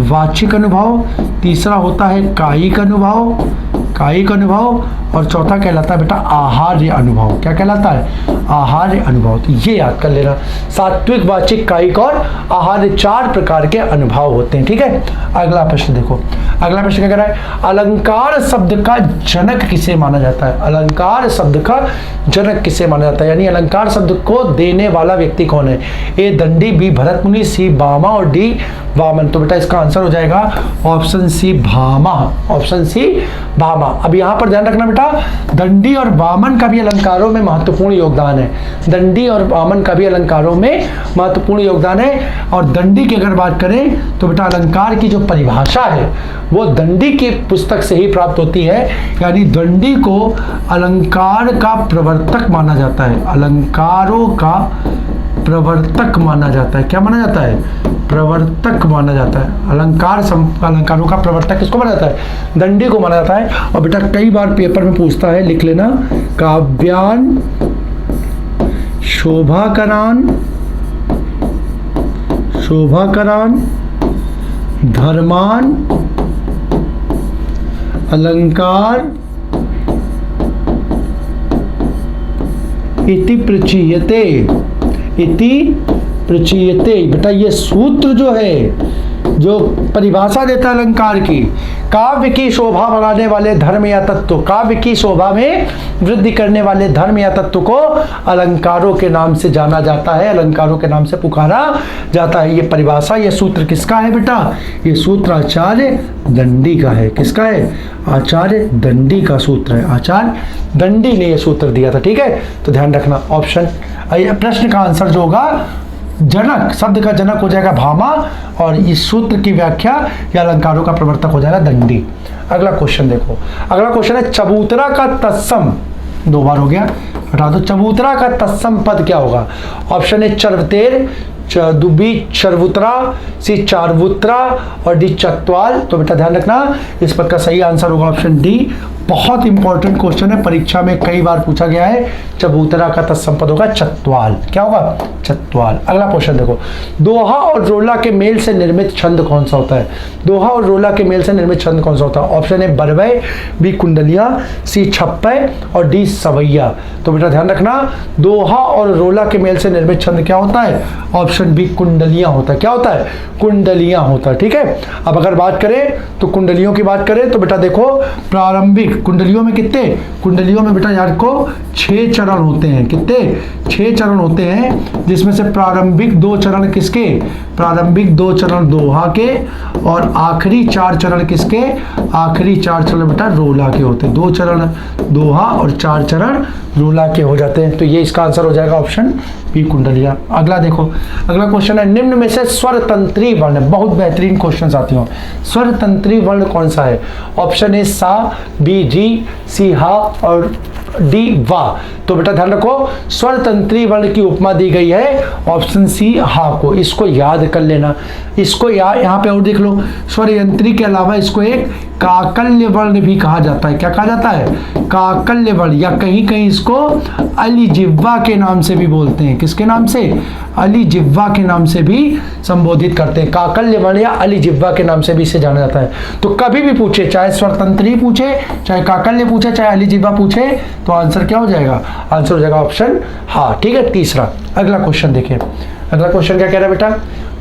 वाचिक अनुभव। तीसरा होता है कायिक अनुभव, कायिक अनुभव। और चौथा कहलाता है बेटा आहार्य अनुभव। क्या कहलाता है, आहार्य अनुभव। तो ये याद कर लेना, सात्विक, वाचिक, कायिक और आहार्य 4 प्रकार के अनुभव होते हैं। ठीक है, अगला प्रश्न देखो। अगला प्रश्न क्या कह रहा है, अलंकार शब्द का जनक किसे माना जाता है। अलंकार शब्द का जनक किसे माना जाता है, यानी अलंकार शब्द को देने वाला व्यक्ति कौन है। ए दंडी, बी भरत मुनि, सी भामा और डी वामन। तो बेटा इसका आंसर हो जाएगा option C Bhama, option C Bhama. अब यहाँ पर ध्यान रखना बेटा, दंडी और वामन का भी अलंकारों में महत्वपूर्ण योगदान है। दंडी और वामन का भी अलंकारों में महत्वपूर्ण योगदान है। और दंडी की अगर बात करें तो बेटा अलंकार की जो परिभाषा है वो दंडी की पुस्तक से ही प्राप्त होती है, यानी दंडी को अलंकार का प्रवर्तक माना जाता है। अलंकारों का प्रवर्तक माना जाता है। क्या माना जाता है, प्रवर्तक माना जाता है। अलंकारों का प्रवर्तक किसको माना जाता है, दंडी को माना जाता है। और बेटा कई बार पेपर में पूछता है, लिख लेना, काव्यान शोभाकरान, शोभाकरान धर्मान अलंकार इति प्रचीयते, इति प्रचीयते। बेटा ये सूत्र जो है, जो परिभाषा देता है अलंकार की, काव्य की शोभा बढ़ाने वाले धर्म या तत्व, काव्य की शोभा में वृद्धि करने वाले धर्म या तत्व को अलंकारों के नाम से जाना जाता है, अलंकारों के नाम से पुकारा जाता है। ये परिभाषा, ये सूत्र किसका है बेटा, ये सूत्र आचार्य दंडी का है। किसका है, आचार्य दंडी का सूत्र है। आचार्य दंडी ने यह सूत्र दिया था। ठीक है, तो ध्यान रखना ऑप्शन, प्रश्न का आंसर जो होगा जनक, शब्द का जनक हो जाएगा भामा, और इस सूत्र की व्याख्या या अलंकारों का प्रवर्तक हो जाएगा दंडी। अगला क्वेश्चन देखो। अगला क्वेश्चन है चबूतरा का तत्सम, 2 बार हो गया, हटा दो। चबूतरा का तत्सम पद क्या होगा। ऑप्शन ए चर्वतेर, बी चरवुतरा, सी चारवुत्रा और डी चतवाल। तो बेटा ध्यान रखना, इस पद का सही आंसर होगा ऑप्शन डी। बहुत इंपॉर्टेंट क्वेश्चन है, परीक्षा में कई बार पूछा गया है। चबूतरा का तत्सम पद होगा चतवाल। क्या होगा, चतवाल। अगला क्वेश्चन देखो, दोहा और रोला के मेल से निर्मित छंद कौन सा होता है। दोहा और रोला के मेल से निर्मित छंद कौन सा होता है। ऑप्शन ए बरवय, बी कुंडलिया, सी छप्पय और डी सवैया। तो बेटा ध्यान रखना, दोहा और रोला के मेल से निर्मित छंद क्या होता है, ऑप्शन बी कुंडलियां होता है। क्या होता है, कुंडलियां होता है। ठीक है, अब अगर बात करें तो कुंडलियों की बात करें तो बेटा देखो, प्रारंभिक कुंडलियों में कितने, कुंडलियों में बेटा यार को 6 चरण होते हैं। कितने, 6 चरण होते हैं, जिसमें से प्रारंभिक 2 चरण किसके, प्रारंभिक 2 चरण दोहा के, और आखिरी 4 चरण किसके, आखिरी 4 चरण बेटा रोला के होते हैं। 2 चरण दोहा और 4 चरण रोला के हो जाते हैं। तो ये इसका आंसर हो जाएगा ऑप्शन बी कुंडलिया। अगला देखो, अगला क्वेश्चन है निम्न में से स्वर तंत्री वर्ण, बहुत बेहतरीन क्वेश्चन साथियों। स्वर तंत्री वर्ण कौन सा है। ऑप्शन ए सा, बी री, सी हा और डी वा। तो बेटा ध्यान रखो, स्वर तंत्री वर्ण की उपमा दी गई है ऑप्शन सी हा को। इसको याद कर लेना, इसको यहाँ पे और देख लो, स्वर यंत्री के अलावा इसको एक काकल्य वर्ण भी कहा जाता है। क्या कहा जाता है, काकल्य वर्ण, या कहीं कहीं इसको अली जिह्वा के नाम से भी बोलते हैं। किसके नाम से, अली जिह्वा के नाम से भी संबोधित करते हैं। काकल्य वर्ण या अली जिह्वा के नाम से भी इसे जाना जाता है। तो कभी भी पूछे, चाहे स्वर तंत्री पूछे, चाहे काकल्य पूछे, चाहे अली जिह्वा पूछे, तो आंसर क्या हो जाएगा, आंसर हो जाएगा ऑप्शन हाँ। ठीक है, तीसरा। अगला क्वेश्चन देखिए, अगला क्वेश्चन क्या कह रहा है बेटा,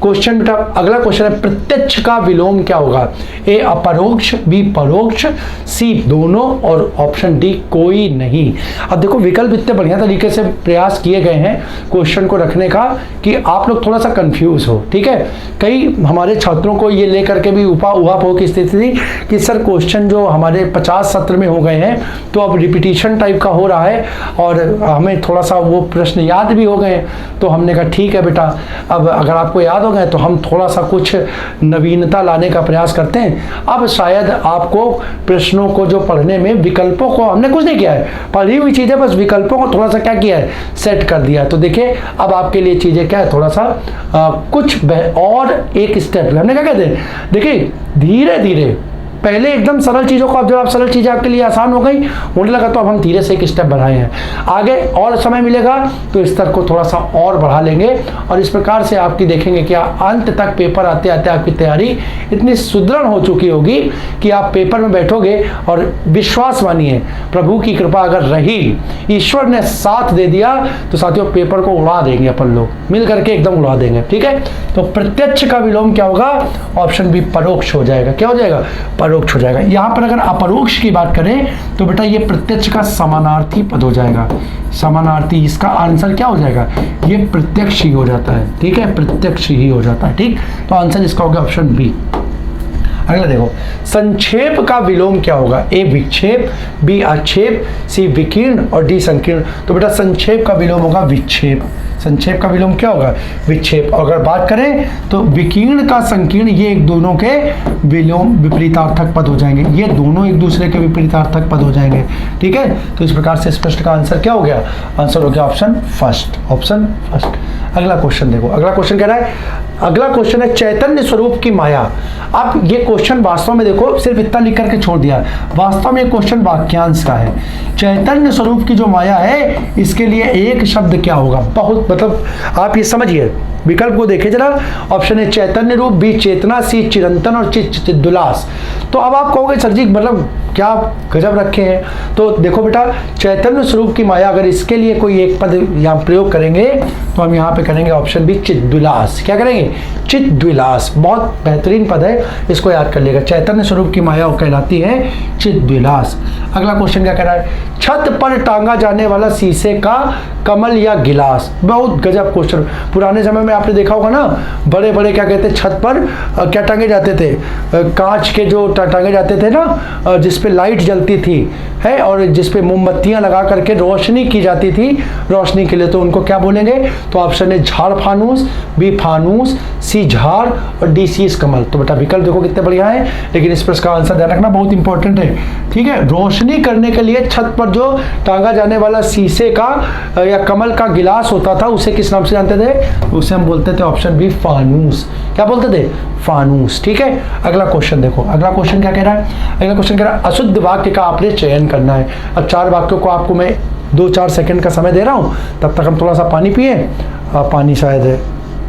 क्वेश्चन बेटा अगला क्वेश्चन है, प्रत्यक्ष का विलोम क्या होगा? ए अपरोक्ष, बी परोक्ष, सी दोनों और ऑप्शन डी कोई नहीं। अब देखो विकल्प इतने बढ़िया तरीके से प्रयास किए गए हैं क्वेश्चन को रखने का कि आप लोग थोड़ा सा कंफ्यूज हो, ठीक है। कई हमारे छात्रों को ये लेकर के भी उहापोह की स्थिति थी कि सर क्वेश्चन जो हमारे 50 सत्र में हो गए हैं तो अब रिपीटिशन टाइप का हो रहा है और हमें थोड़ा सा वो प्रश्न याद भी हो गए। तो हमने कहा ठीक है बेटा, अब अगर आपको याद हो गए तो हम थोड़ा सा कुछ नवीनता लाने का प्रयास करते हैं। अब शायद आपको प्रश्नों को जो पढ़ने में विकल्पों को हमने कुछ नहीं किया है, पढ़ी हुई चीज़ें बस विकल्पों को थोड़ा सा क्या किया है, सेट कर दिया है। तो देखिए अब आपके लिए चीज़ें क्या है, थोड़ा सा कुछ और एक स्टेप हमने क्या कहते हैं, देखिए धीरे धीरे पहले एकदम सरल चीज़ों को, अब जब आप सरल चीज़ें आपके लिए आसान हो गई होने लगा तो अब हम धीरे से एक स्टेप बढ़ाए हैं। आगे और समय मिलेगा तो स्तर को थोड़ा सा और बढ़ा लेंगे और इस प्रकार से आपकी देखेंगे कि अंत तक पेपर आते आते आपकी तैयारी इतनी सुदृढ़ हो चुकी होगी कि आप पेपर में बैठोगे और विश्वास मानिए प्रभु की कृपा अगर रही, ईश्वर ने साथ दे दिया तो साथियों पेपर को उड़ा देंगे अपन लोग मिल करके, एकदम उड़ा देंगे, ठीक है। तो प्रत्यक्ष का विलोम क्या होगा? ऑप्शन बी परोक्ष हो जाएगा। क्या हो जाएगा? परोक्ष हो जाएगा। यहां पर अगर अपरोक्ष की बात करें तो बेटा ये प्रत्यक्ष का समानार्थी पद हो जाएगा। समानार्थी, इसका आंसर क्या हो जाएगा? ये प्रत्यक्ष ही हो जाता है, ठीक है, प्रत्यक्ष ही हो जाता है, ठीक। तो आंसर इसका होगा ऑप्शन बी। अगला देखो, संक्षेप का विलोम क्या होगा? ए विक्षेप, बी आक्षेप, सी विकीर्ण और डी संकीर्ण। तो बेटा संक्षेप का विलोम होगा विक्षेप। संक्षेप का विलोम क्या होगा? विक्षेप। और अगर बात करें तो विकीर्ण का संकीर्ण, ये एक दोनों के विलोम विपरीतार्थक पद हो जाएंगे, ये दोनों एक दूसरे के विपरीतार्थक पद हो जाएंगे, ठीक है। तो इस प्रकार से इस प्रश्न का आंसर क्या हो गया? आंसर हो गया ऑप्शन फर्स्ट, ऑप्शन फर्स्ट। अगला क्वेश्चन देखो, अगला क्वेश्चन कह रहा है, अगला क्वेश्चन है चैतन्य स्वरूप की माया। अब ये क्वेश्चन वास्तव में देखो सिर्फ इतना लिख करके छोड़ दिया, वास्तव में क्वेश्चन वाक्यांश का है। चैतन्य स्वरूप की जो माया है इसके लिए एक शब्द क्या होगा? बहुत मतलब आप ये समझिए, विकल्प को देखें जरा। ऑप्शन है चैतन्य रूप, बी चेतना, सी चिरंतन और चिदुलास। तो अब आप कहोगे सर जी मतलब क्या गजब रखे हैं। तो देखो बेटा चैतन्य स्वरूप की माया, अगर इसके लिए कोई एक पद यहाँ प्रयोग करेंगे तो हम यहाँ पे करेंगे ऑप्शन बी चिद्विलास। क्या करेंगे? चिद्विलास। बहुत बेहतरीन पद है, इसको याद कर लेगा। चैतन्य स्वरूप की माया कहलाती है चिद्विलास। अगला क्वेश्चन क्या कह रहा है? छत पर टांगा जाने वाला शीशे का कमल या गिलास। बहुत गजब क्वेश्चन। पुराने समय में आपने देखा होगा ना, बड़े बड़े क्या कहते हैं छत पर क्या टांगे जाते थे? कांच के जो टांगे जाते थे ना, जिस पे लाइट जलती थी है और जिस पे मोमबत्तियां लगा करके रोशनी की जाती थी रोशनी के लिए, तो उनको क्या बोलेंगे? तो ऑप्शन है झाड़ फानूस, बी फानूस, सी झाड़ और डी शीश कमल। तो बेटा विकल्प देखो कितने बढ़िया है, लेकिन इस प्रश्न का आंसर ध्यान रखना बहुत इंपॉर्टेंट है, ठीक है। रोशनी करने के लिए छत पर जो टांगा जाने वाला शीशे का या कमल का गिलास होता था उसे किस नाम से जानते थे? उसे हम बोलते थे ऑप्शन बी फानूस। क्या बोलते थे? फानूस, ठीक है। अगला क्वेश्चन देखो, अगला क्वेश्चन क्या कह रहा है? अगला क्वेश्चन कह रहा है अशुद्ध वाक्य का आपने चयन करना है। अब 4 वाक्यों को आपको मैं 2-4 सेकंड का समय दे रहा हूं, तब तक हम थोड़ा सा पानी पिए। पानी शायद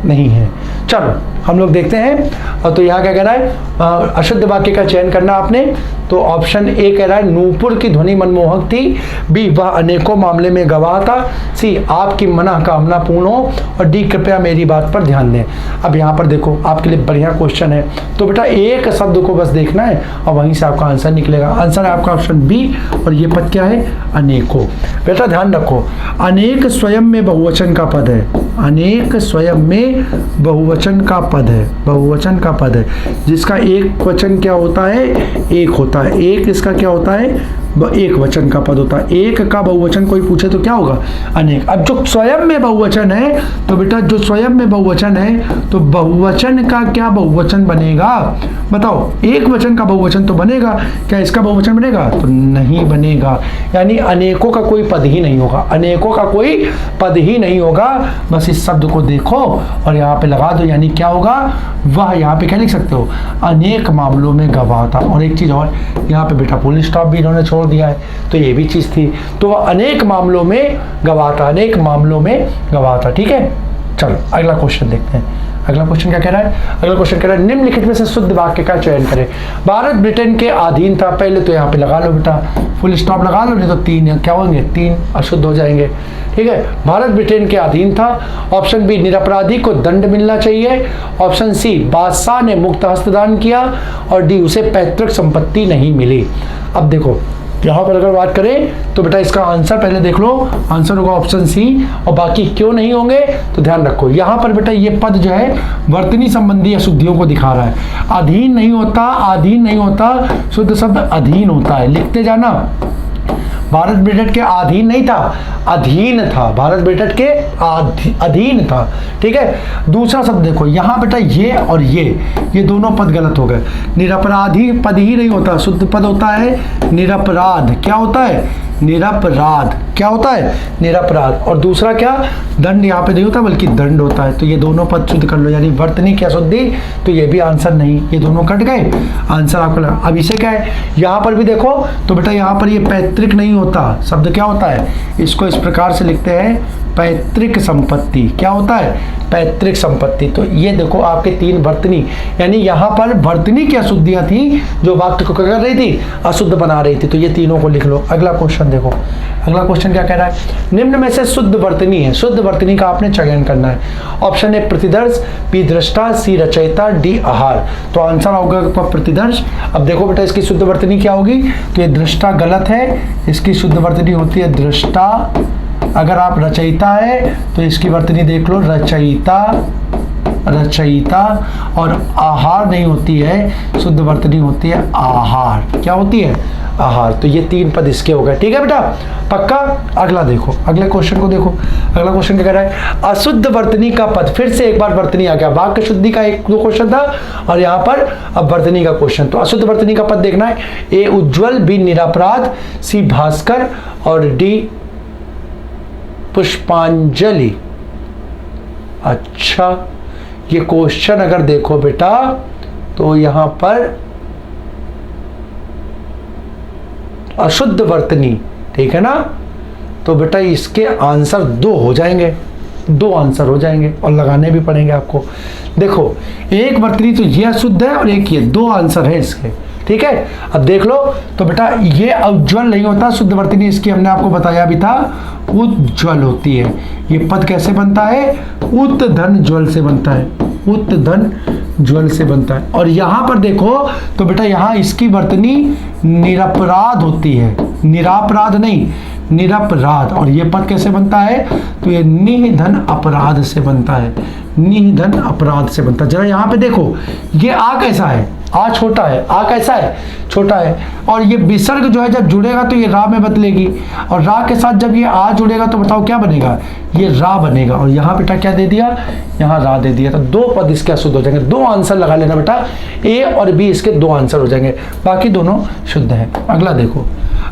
नहीं है, चलो हम लोग देखते हैं। तो यहाँ क्या कह रहा है? अशुद्ध वाक्य का चयन करना आपने। तो ऑप्शन ए कह रहा है नूपुर की ध्वनि मनमोहक थी, बी वह अनेकों मामले में गवाह था, सी आपकी मनोकामना पूर्ण हो और डी कृपया मेरी बात पर ध्यान दें। अब यहाँ पर देखो आपके लिए बढ़िया क्वेश्चन है, तो बेटा एक शब्द को बस देखना है और वहीं से आपका आंसर निकलेगा। आंसर है आपका ऑप्शन बी और ये पद क्या है? अनेकों। बेटा ध्यान रखो, अनेक स्वयं में बहुवचन का पद है, अनेक स्वयं में बहुवचन का पद है, बहुवचन का पद है, जिसका एक वचन क्या होता है? एक होता है। एक इसका क्या होता है? एक वचन का पद होता है। एक का बहुवचन कोई पूछे तो क्या होगा? अनेक। अब जो स्वयं में बहुवचन है, तो बेटा जो स्वयं में बहुवचन है तो बहुवचन का क्या बहुवचन बनेगा? बताओ, एक वचन का बहुवचन तो बनेगा, क्या इसका बहुवचन बनेगा? तो नहीं बनेगा, यानी अनेकों का कोई पद ही नहीं होगा, अनेकों का कोई पद ही नहीं होगा। बस इस शब्द को देखो और यहाँ पे लगा दो, यानी क्या होगा? वह यहाँ पे क्या लिख सकते हो? अनेक मामलों में गवाह था। और एक चीज और, यहाँ पे बेटा फुल स्टॉप भी इन्होंने छोड़ दिया है, तो ये भी चीज थी। तो वह अनेक मामलों में गवाह था, अनेक मामलों में गवाह था, ठीक है। चलो अगला क्वेश्चन देखते हैं। अगला क्वेश्चन क्या कह रहा है? अगला क्वेश्चन कह रहा है निम्नलिखित में से शुद्ध वाक्य का चयन करें। भारत ब्रिटेन के अधीन था। पहले तो यहाँ पे लगा लो बेटा, फुल स्टॉप लगा लो, नहीं तो 3 क्या होंगे? 3 अशुद्ध हो जाएंगे, ठीक है, भारत ब्रिटेन के अधीन था। ऑप्शन बी, निरपराधी को दंड मिलना चाहिए। ऑप्शन सी, बादशाह ने मुक्त हस्तदान किया। और डी, उसे पैतृक संपत्ति नहीं मिली। अब देखो यहाँ पर अगर बात करें तो बेटा इसका आंसर पहले देख लो, आंसर होगा ऑप्शन सी। और बाकी क्यों नहीं होंगे तो ध्यान रखो, यहाँ पर बेटा ये पद जो है वर्तनी संबंधी अशुद्धियों को दिखा रहा है। अधीन नहीं होता, अधीन नहीं होता, शुद्ध शब्द अधीन होता है, लिखते जाना। भारत ब्रिटेन के अधीन नहीं था, अधीन था, भारत ब्रिटेन के अधीन था। ठीक है, दूसरा शब्द देखो यहाँ बेटा ये और ये दोनों पद गलत हो गए। निरपराधी पद ही नहीं होता, शुद्ध पद होता है निरपराध। क्या होता है? निरपराध। क्या होता है? निरपराध। और दूसरा क्या? दंड यहाँ पे नहीं होता बल्कि दंड होता है। तो ये दोनों पद शुद्ध कर लो, यानी वर्तनी की अशुद्धि, तो ये भी आंसर नहीं, ये दोनों कट गए, आंसर आपको लगा। अब इसे क्या है, यहाँ पर भी देखो तो बेटा यहाँ पर ये पैतृक नहीं होता, शब्द क्या होता है, इसको इस प्रकार से लिखते हैं पैतृक संपत्ति। क्या होता है? पैतृक संपत्ति। तो ये देखो आपके तीन वर्तनी, यानी यहाँ पर वर्तनी की अशुद्धियाँ थी जो वाक्य को क्या कर रही थी, अशुद्ध बना रही थी। तो ये तीनों को लिख लो। अगला क्वेश्चन देखो, अगला क्वेश्चन क्या कह रहा है, निम्न में से शुद्ध वर्तनी है, शुद्ध वर्तनी का आपने चयन करना है। ऑप्शन ए प्रतिदर्श, बी दृष्टा, सी रचयिता, डी आहार। तो आंसर होगा प्रतिदर्श। अब देखो बेटा इसकी शुद्ध वर्तनी क्या होगी, तो ये दृष्टा गलत है, इसकी शुद्ध वर्तनी होती है दृष्टा। अगर आप रचयिता है तो इसकी वर्तनी देख लो, रचयिता, रचयिता। और आहार नहीं होती है, शुद्ध वर्तनी होती है आहार। क्या होती है? आहार। तो ये तीन पद इसके हो गए। ठीक है बेटा, पक्का। अगला देखो, अगले क्वेश्चन को देखो। अगला क्वेश्चन क्या कह रहा है, अशुद्ध वर्तनी का पद। फिर से एक बार वर्तनी आ गया, वाक्य शुद्धि का एक दो क्वेश्चन था और यहाँ पर अब वर्तनी का क्वेश्चन। तो अशुद्ध वर्तनी का पद देखना है, ए उज्ज्वल, बी निरापराध, सी भास्कर और डी पुष्पांजलि। अच्छा, ये क्वेश्चन अगर देखो बेटा तो यहां पर अशुद्ध वर्तनी, ठीक है ना, तो बेटा इसके आंसर दो हो जाएंगे, दो आंसर हो जाएंगे और लगाने भी पड़ेंगे आपको। देखो एक वर्तनी तो ये अशुद्ध है और एक ये, दो आंसर है इसके। ठीक है, अब देख लो तो बेटा ये उज्ज्वल नहीं होता, शुद्ध वर्तनी इसकी हमने आपको बताया भी था उज्ज्वल होती है। ये पद कैसे बनता है? उत धन ज्वल से बनता है, उत धन ज्वल से बनता है। और यहाँ पर देखो तो बेटा यहाँ इसकी वर्तनी निरपराध होती है, निरापराध नहीं, निरपराध। और ये पद कैसे बनता है? तो ये निधन अपराध से बनता है, निधन अपराध से बनता है। जरा यहाँ पे देखो, ये आ कैसा है, आ छोटा है, आ कैसा है, छोटा है। और ये विसर्ग जो है जब जुड़ेगा तो ये रा में बदलेगी, और रा के साथ जब ये आ जुड़ेगा तो बताओ क्या बनेगा, ये रा बनेगा। और यहाँ बेटा क्या दे दिया, यहाँ रा दे दिया। तो दो पद इसके अशुद्ध हो जाएंगे। दो आंसर लगा लेना बेटा, ए और बी इसके दो आंसर हो जाएंगे, बाकी दोनों शुद्ध है। अगला देखो,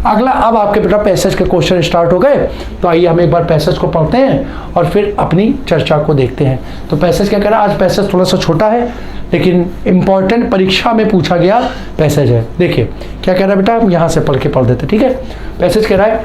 अगला अब आपके बेटा पैसेज के क्वेश्चन स्टार्ट हो गए। तो आइए हम एक बार पैसेज को पढ़ते हैं और फिर अपनी चर्चा को देखते हैं। तो पैसेज क्या कह रहा है, आज पैसेज थोड़ा सा छोटा है लेकिन इंपॉर्टेंट परीक्षा में पूछा गया पैसेज है। देखिए क्या कह रहा है बेटा, हम यहाँ से पढ़ के पढ़ देते। ठीक है, पैसेज कह रहा है,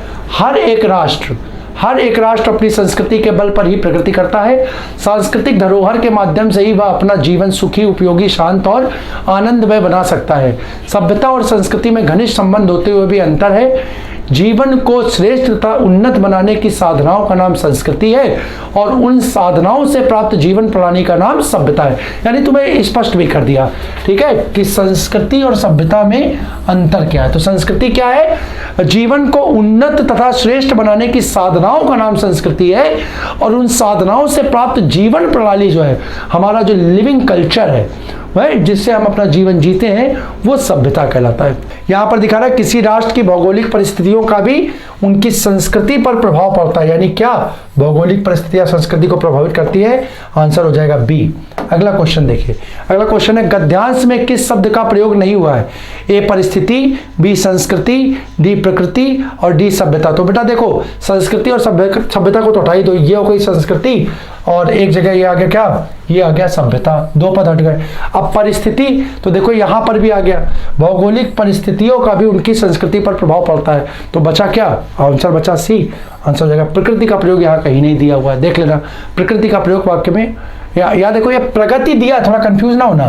हर एक राष्ट्र अपनी संस्कृति के बल पर ही प्रगति करता है। सांस्कृतिक धरोहर के माध्यम से ही वह अपना जीवन सुखी, उपयोगी, शांत और आनंदमय बना सकता है। सभ्यता और संस्कृति में घनिष्ठ संबंध होते हुए भी अंतर है। जीवन को श्रेष्ठ तथा उन्नत बनाने की साधनाओं का नाम संस्कृति है और उन साधनाओं से प्राप्त जीवन प्रणाली का नाम सभ्यता है। यानी तुम्हें स्पष्ट भी कर दिया, ठीक है, कि संस्कृति और सभ्यता में अंतर क्या है। तो संस्कृति क्या है, जीवन को उन्नत तथा श्रेष्ठ बनाने की साधनाओं का नाम संस्कृति है और उन साधनाओं से प्राप्त जीवन प्रणाली जो है, हमारा जो लिविंग कल्चर है वह जिससे हम अपना जीवन जीते हैं, वो सभ्यता कहलाता है। यहाँ पर दिखा रहा है किसी राष्ट्र की भौगोलिक परिस्थितियों का भी उनकी संस्कृति पर प्रभाव पड़ता है। यानी क्या, भौगोलिक परिस्थितियां संस्कृति को प्रभावित करती है। आंसर हो जाएगा बी। अगला क्वेश्चन देखिए, अगला क्वेश्चन है, गद्यांश में किस शब्द का प्रयोग नहीं हुआ है? ए परिस्थिति, बी संस्कृति, डी प्रकृति और डी सभ्यता। तो बेटा देखो संस्कृति और सभ्यता को तो हटा ही दो, ये हो गई संस्कृति और एक जगह ये आ गया क्या, ये आ गया सभ्यता, दो पद हट गए। अब परिस्थिति तो देखो यहाँ पर भी आ गया, भौगोलिक परिस्थितियों का भी उनकी संस्कृति पर प्रभाव पड़ता है। तो बचा क्या, आंसर बचा सी। आंसर हो जाएगा प्रकृति का प्रयोग, यहाँ कहीं नहीं दिया हुआ है, देख लेना प्रकृति का प्रयोग वाक्य में। या देखो ये प्रगति दिया, थोड़ा कंफ्यूज ना होना,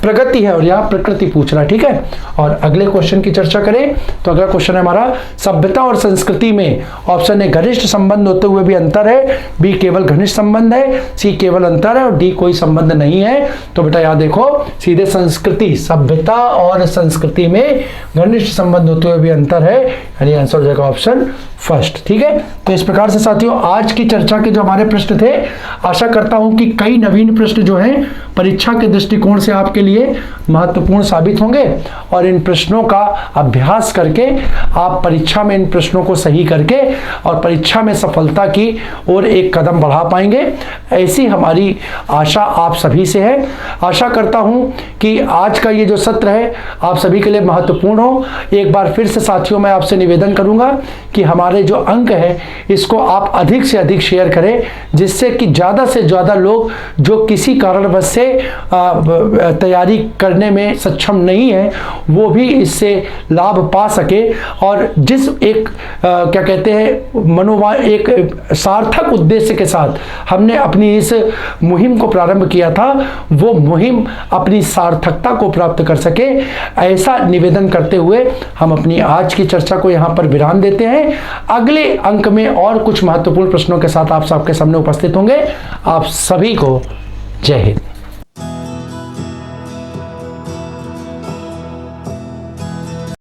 प्रगति है और यहाँ प्रकृति पूछ रहा है, ठीक है। और अगले क्वेश्चन की चर्चा करें तो अगला क्वेश्चन है हमारा, सभ्यता और संस्कृति में ऑप्शन ए घनिष्ठ संबंध होते हुए भी अंतर है, बी केवल घनिष्ठ संबंध है, सी केवल अंतर है और डी कोई संबंध नहीं है। तो बेटा यहाँ देखो सीधे संस्कृति, सभ्यता और संस्कृति में घनिष्ठ संबंध होते हुए भी अंतर है, यानी आंसर हो जाएगा ऑप्शन फर्स्ट, ठीक है। तो इस प्रकार से साथियों आज की चर्चा के जो हमारे प्रश्न थे, आशा करता हूं कि कई नवीन प्रश्न जो हैं परीक्षा के दृष्टिकोण से आपके लिए महत्वपूर्ण साबित होंगे और इन प्रश्नों का अभ्यास करके आप परीक्षा में इन प्रश्नों को सही करके और परीक्षा में सफलता की ओर एक कदम बढ़ा पाएंगे, ऐसी हमारी आशा आप सभी से है। आशा करता हूं कि आज का ये जो सत्र है आप सभी के लिए महत्वपूर्ण हो। एक बार फिर से साथियों मैं आपसे निवेदन करूंगा कि हमारे जो अंक है इसको आप अधिक से अधिक शेयर करें, जिससे कि ज़्यादा से ज़्यादा लोग जो किसी कारणवश से तैयारी करने में सक्षम नहीं है वो भी इससे लाभ पा सके और जिस एक क्या कहते हैं एक सार्थक उद्देश्य के साथ हमने अपनी इस मुहिम को प्रारंभ किया था वो मुहिम अपनी सार्थकता को प्राप्त कर सके, ऐसा निवेदन करते हुए हम अपनी आज की चर्चा को यहाँ पर विराम देते हैं। अगले अंक में और कुछ महत्वपूर्ण प्रश्नों के साथ आप सबके सामने उपस्थित होंगे। आप सभी को जय हिंद।